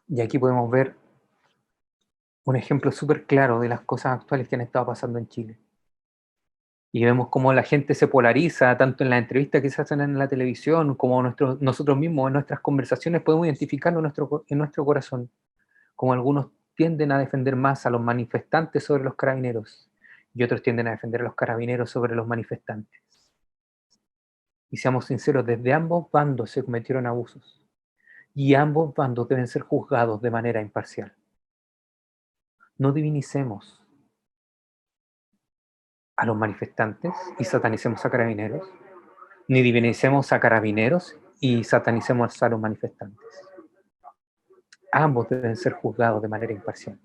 Y aquí podemos ver un ejemplo súper claro de las cosas actuales que han estado pasando en Chile. Y vemos cómo la gente se polariza, tanto en las entrevistas que se hacen en la televisión, como nosotros mismos en nuestras conversaciones podemos identificarlo en nuestro corazón, como algunos tienden a defender más a los manifestantes sobre los carabineros, y otros tienden a defender a los carabineros sobre los manifestantes. Y seamos sinceros, desde ambos bandos se cometieron abusos, y ambos bandos deben ser juzgados de manera imparcial. No divinicemos a los manifestantes y satanicemos a carabineros, ni divinicemos a carabineros y satanicemos a los manifestantes. Ambos deben ser juzgados de manera imparcial.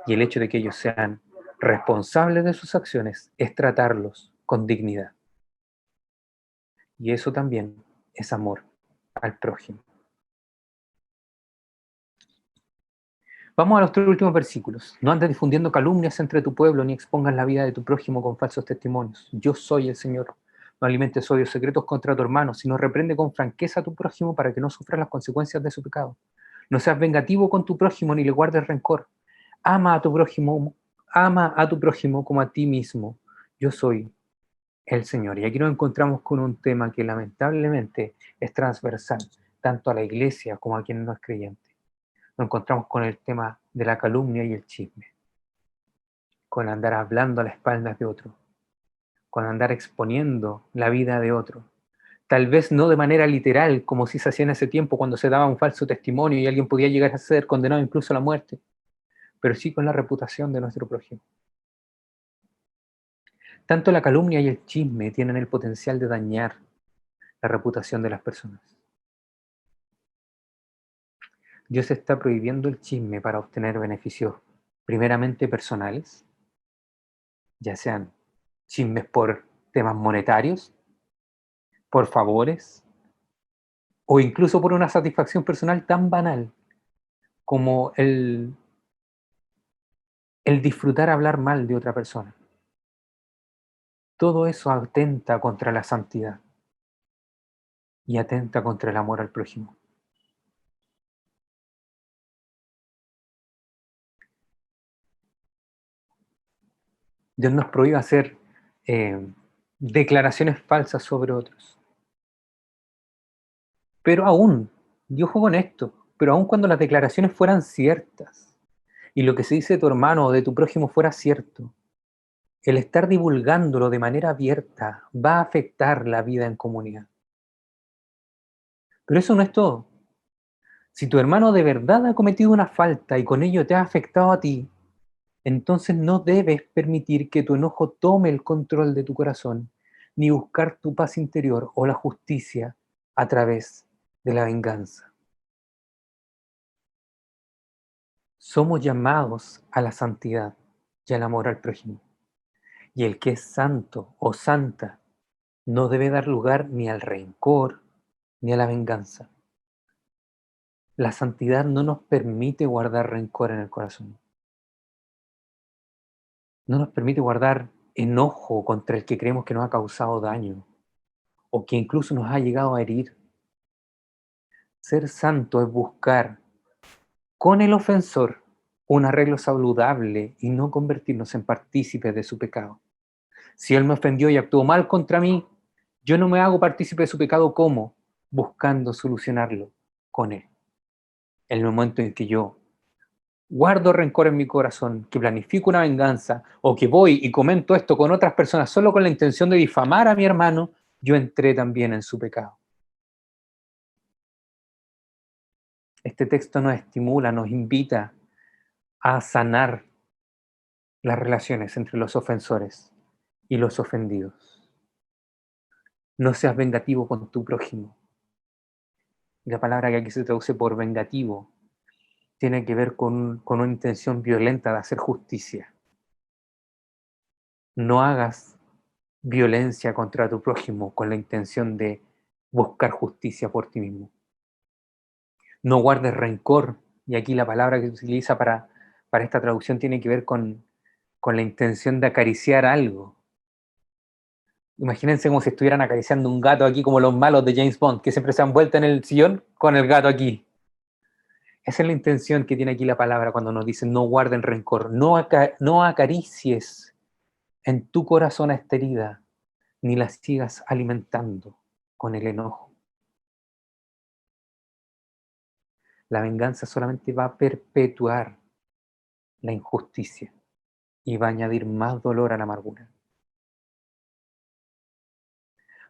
Y el hecho de que ellos sean responsables de sus acciones es tratarlos con dignidad. Y eso también es amor al prójimo. Vamos a los tres últimos versículos. No andes difundiendo calumnias entre tu pueblo, ni expongas la vida de tu prójimo con falsos testimonios. Yo soy el Señor. No alimentes odios secretos contra tu hermano, sino reprende con franqueza a tu prójimo para que no sufra las consecuencias de su pecado. No seas vengativo con tu prójimo, ni le guardes rencor. Ama a tu prójimo como a ti mismo. Yo soy el Señor. Y aquí nos encontramos con un tema que lamentablemente es transversal, tanto a la iglesia como a quien no es creyente. Nos encontramos con el tema de la calumnia y el chisme, con andar hablando a las espaldas de otro, con andar exponiendo la vida de otro. Tal vez no de manera literal, como si se hacía en ese tiempo cuando se daba un falso testimonio y alguien podía llegar a ser condenado incluso a la muerte, pero sí con la reputación de nuestro prójimo. Tanto la calumnia y el chisme tienen el potencial de dañar la reputación de las personas. Dios está prohibiendo el chisme para obtener beneficios primeramente personales, ya sean chismes por temas monetarios, por favores, o incluso por una satisfacción personal tan banal como el disfrutar hablar mal de otra persona. Todo eso atenta contra la santidad y atenta contra el amor al prójimo. Dios nos prohíbe hacer eh, declaraciones falsas sobre otros. Pero aún, y ojo con esto, pero aún cuando las declaraciones fueran ciertas y lo que se dice de tu hermano o de tu prójimo fuera cierto, el estar divulgándolo de manera abierta va a afectar la vida en comunidad. Pero eso no es todo. Si tu hermano de verdad ha cometido una falta y con ello te ha afectado a ti, entonces no debes permitir que tu enojo tome el control de tu corazón, ni buscar tu paz interior o la justicia a través de la venganza. Somos llamados a la santidad y al amor al prójimo. Y el que es santo o santa no debe dar lugar ni al rencor ni a la venganza. La santidad no nos permite guardar rencor en el corazón. No nos permite guardar enojo contra el que creemos que nos ha causado daño o que incluso nos ha llegado a herir. Ser santo es buscar con el ofensor un arreglo saludable y no convertirnos en partícipes de su pecado. Si él me ofendió y actuó mal contra mí, yo no me hago partícipe de su pecado. ¿Cómo? Buscando solucionarlo con él. En el momento en que yo guardo rencor en mi corazón, que planifico una venganza, o que voy y comento esto con otras personas solo con la intención de difamar a mi hermano, yo entré también en su pecado. Este texto nos estimula, nos invita a sanar las relaciones entre los ofensores y los ofendidos. No seas vengativo con tu prójimo. Y la palabra que aquí se traduce por vengativo tiene que ver con una intención violenta de hacer justicia. No hagas violencia contra tu prójimo con la intención de buscar justicia por ti mismo. No guardes rencor, y aquí la palabra que se utiliza para esta traducción tiene que ver con la intención de acariciar algo. Imagínense como si estuvieran acariciando un gato aquí, como los malos de James Bond, que siempre se han vuelto en el sillón con el gato aquí. Esa es la intención que tiene aquí la palabra cuando nos dice no guarden rencor, no acaricies en tu corazón a esta herida, ni la sigas alimentando con el enojo. La venganza solamente va a perpetuar la injusticia y va a añadir más dolor a la amargura.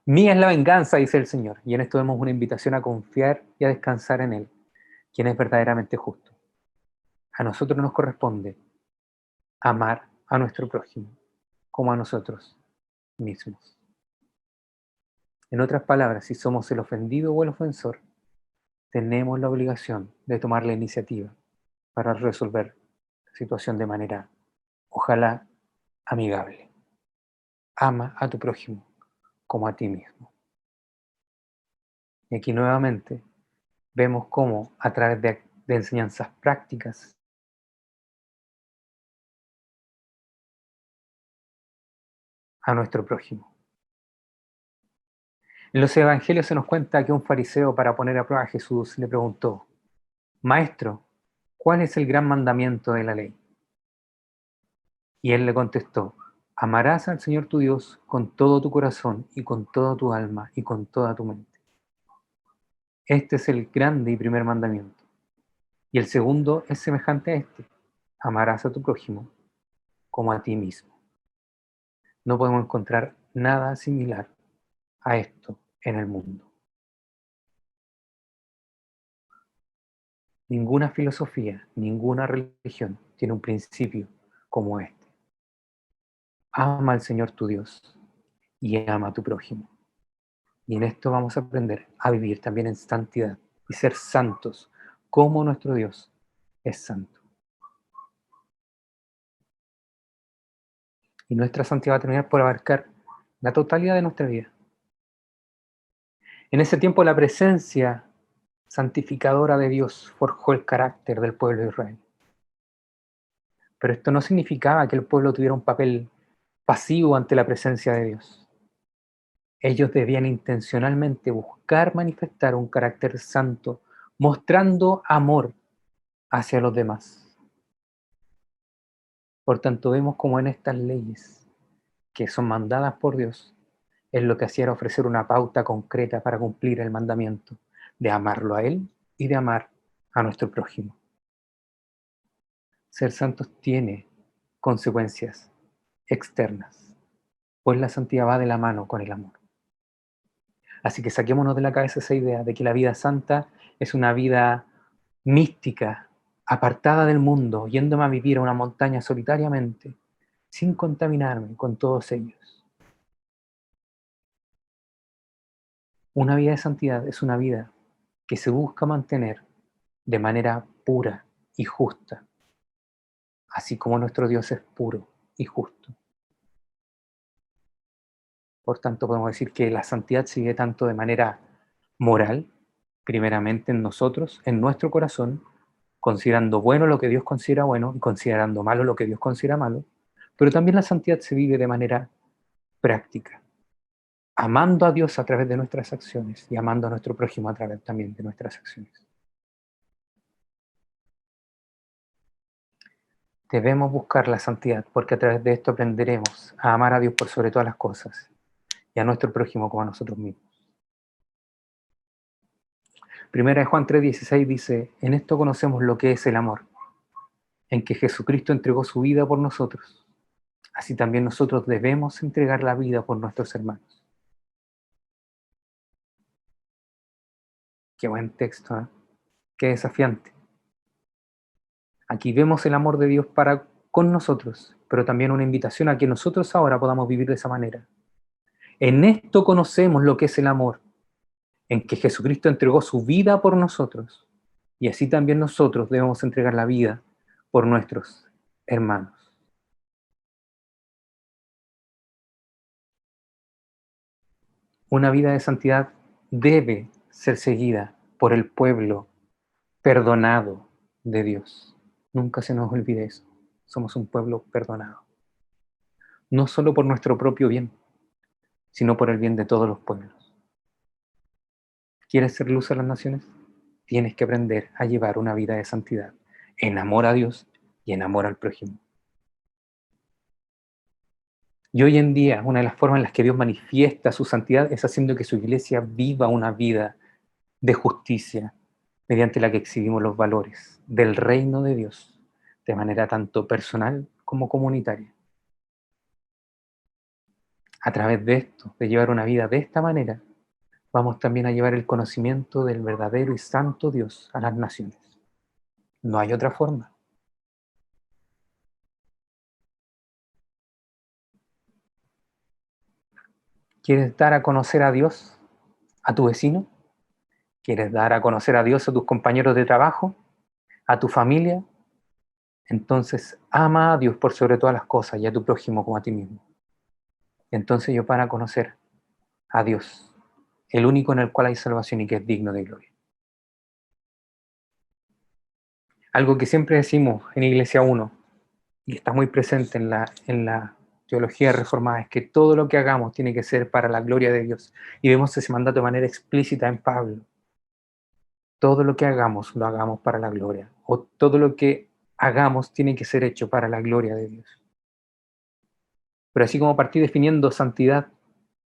Mía es la venganza, dice el Señor, y en esto vemos una invitación a confiar y a descansar en Él, quien es verdaderamente justo. A nosotros nos corresponde amar a nuestro prójimo como a nosotros mismos. En otras palabras, si somos el ofendido o el ofensor, tenemos la obligación de tomar la iniciativa para resolver la situación de manera, ojalá, amigable. Ama a tu prójimo como a ti mismo. Y aquí nuevamente vemos cómo a través de enseñanzas prácticas a nuestro prójimo. En los evangelios se nos cuenta que un fariseo, para poner a prueba a Jesús, le preguntó: Maestro, ¿cuál es el gran mandamiento de la ley? Y él le contestó: amarás al Señor tu Dios con todo tu corazón y con toda tu alma y con toda tu mente. Este es el grande y primer mandamiento. Y el segundo es semejante a este: amarás a tu prójimo como a ti mismo. No podemos encontrar nada similar a esto en el mundo. Ninguna filosofía, ninguna religión tiene un principio como este. Ama al Señor tu Dios y ama a tu prójimo. Y en esto vamos a aprender a vivir también en santidad y ser santos como nuestro Dios es santo. Y nuestra santidad va a terminar por abarcar la totalidad de nuestra vida. En ese tiempo la presencia santificadora de Dios, forjó el carácter del pueblo de Israel. Pero esto no significaba que el pueblo tuviera un papel pasivo ante la presencia de Dios. Ellos debían intencionalmente buscar manifestar un carácter santo, mostrando amor hacia los demás. Por tanto, vemos como en estas leyes que son mandadas por Dios, Él lo que hacía era ofrecer una pauta concreta para cumplir el mandamiento de amarlo a Él y de amar a nuestro prójimo. Ser santos tiene consecuencias externas, pues la santidad va de la mano con el amor. Así que saquémonos de la cabeza esa idea de que la vida santa es una vida mística, apartada del mundo, yéndome a vivir a una montaña solitariamente, sin contaminarme con todos ellos. Una vida de santidad es una vida que se busca mantener de manera pura y justa, así como nuestro Dios es puro y justo. Por tanto, podemos decir que la santidad se vive tanto de manera moral, primeramente en nosotros, en nuestro corazón, considerando bueno lo que Dios considera bueno y considerando malo lo que Dios considera malo, pero también la santidad se vive de manera práctica, amando a Dios a través de nuestras acciones y amando a nuestro prójimo a través también de nuestras acciones. Debemos buscar la santidad porque a través de esto aprenderemos a amar a Dios por sobre todas las cosas y a nuestro prójimo como a nosotros mismos. Primera de Juan 3:16 dice, en esto conocemos lo que es el amor, en que Jesucristo entregó su vida por nosotros. Así también nosotros debemos entregar la vida por nuestros hermanos. Qué buen texto, ¿eh? Qué desafiante. Aquí vemos el amor de Dios para con nosotros, pero también una invitación a que nosotros ahora podamos vivir de esa manera. En esto conocemos lo que es el amor, en que Jesucristo entregó su vida por nosotros, y así también nosotros debemos entregar la vida por nuestros hermanos. Una vida de santidad debe ser seguida por el pueblo perdonado de Dios. Nunca se nos olvide eso. Somos un pueblo perdonado. No solo por nuestro propio bien, sino por el bien de todos los pueblos. ¿Quieres ser luz a las naciones? Tienes que aprender a llevar una vida de santidad, en amor a Dios y en amor al prójimo. Y hoy en día, una de las formas en las que Dios manifiesta su santidad es haciendo que su iglesia viva una vida de justicia, mediante la que exhibimos los valores del reino de Dios, de manera tanto personal como comunitaria. A través de esto, de llevar una vida de esta manera, vamos también a llevar el conocimiento del verdadero y santo Dios a las naciones. No hay otra forma. ¿Quieres dar a conocer a Dios a tu vecino? ¿Quieres dar a conocer a Dios a tus compañeros de trabajo? ¿A tu familia? Entonces ama a Dios por sobre todas las cosas y a tu prójimo como a ti mismo. Entonces yo para conocer a Dios, el único en el cual hay salvación y que es digno de gloria. Algo que siempre decimos en Iglesia 1 y está muy presente en la teología reformada es que todo lo que hagamos tiene que ser para la gloria de Dios. Y vemos ese mandato de manera explícita en Pablo. Todo lo que hagamos, lo hagamos para la gloria. O todo lo que hagamos tiene que ser hecho para la gloria de Dios. Pero así como partí definiendo santidad,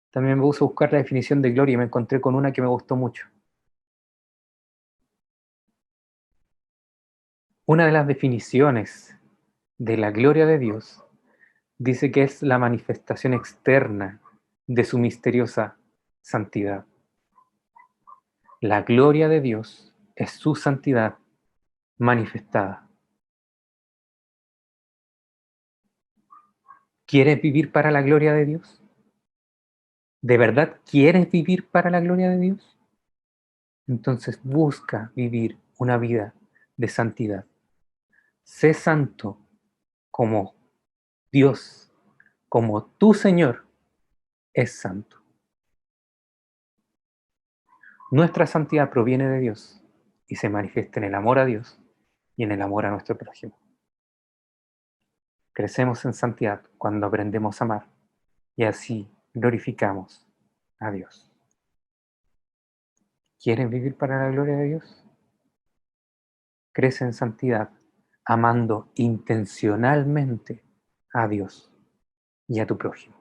también me puse a buscar la definición de gloria y me encontré con una que me gustó mucho. Una de las definiciones de la gloria de Dios dice que es la manifestación externa de su misteriosa santidad. La gloria de Dios es su santidad manifestada. ¿Quieres vivir para la gloria de Dios? ¿De verdad quieres vivir para la gloria de Dios? Entonces busca vivir una vida de santidad. Sé santo como Dios, como tu Señor es santo. Nuestra santidad proviene de Dios y se manifieste en el amor a Dios y en el amor a nuestro prójimo. Crecemos en santidad cuando aprendemos a amar y así glorificamos a Dios. ¿Quieres vivir para la gloria de Dios? Crece en santidad, amando intencionalmente a Dios y a tu prójimo.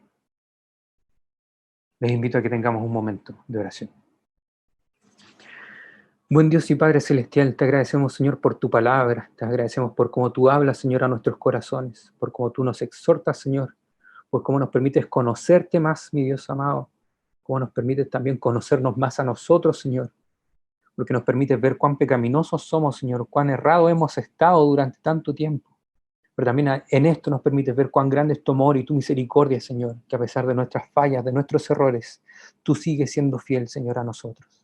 Les invito a que tengamos un momento de oración. Buen Dios y Padre Celestial, te agradecemos, Señor, por tu palabra. Te agradecemos por cómo tú hablas, Señor, a nuestros corazones, por cómo tú nos exhortas, Señor, por cómo nos permites conocerte más, mi Dios amado, cómo nos permites también conocernos más a nosotros, Señor, porque nos permites ver cuán pecaminosos somos, Señor, cuán errados hemos estado durante tanto tiempo. Pero también en esto nos permites ver cuán grande es tu amor y tu misericordia, Señor, que a pesar de nuestras fallas, de nuestros errores, tú sigues siendo fiel, Señor, a nosotros.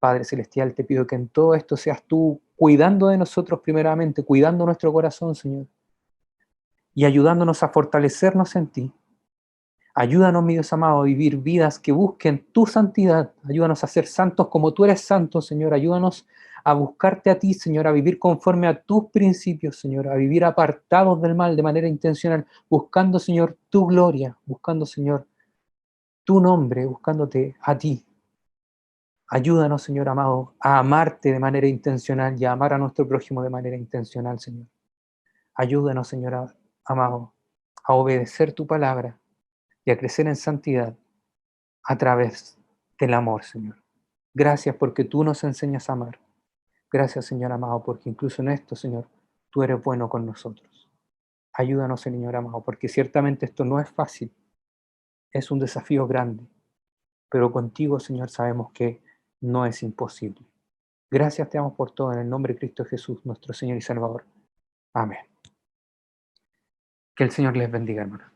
Padre Celestial, te pido que en todo esto seas tú cuidando de nosotros primeramente, cuidando nuestro corazón, Señor, y ayudándonos a fortalecernos en ti. Ayúdanos, mi Dios amado, a vivir vidas que busquen tu santidad. Ayúdanos a ser santos como tú eres santo, Señor. Ayúdanos a buscarte a ti, Señor, a vivir conforme a tus principios, Señor, a vivir apartados del mal de manera intencional, buscando, Señor, tu gloria, buscando, Señor, tu nombre, buscándote a ti. Ayúdanos, Señor amado, a amarte de manera intencional y a amar a nuestro prójimo de manera intencional, Señor. Ayúdanos, Señor amado, a obedecer tu palabra y a crecer en santidad a través del amor, Señor. Gracias porque tú nos enseñas a amar. Gracias, Señor amado, porque incluso en esto, Señor, tú eres bueno con nosotros. Ayúdanos, Señor amado, porque ciertamente esto no es fácil, es un desafío grande, pero contigo, Señor, sabemos que no es imposible. Gracias te damos por todo en el nombre de Cristo Jesús, nuestro Señor y Salvador. Amén. Que el Señor les bendiga, hermanos.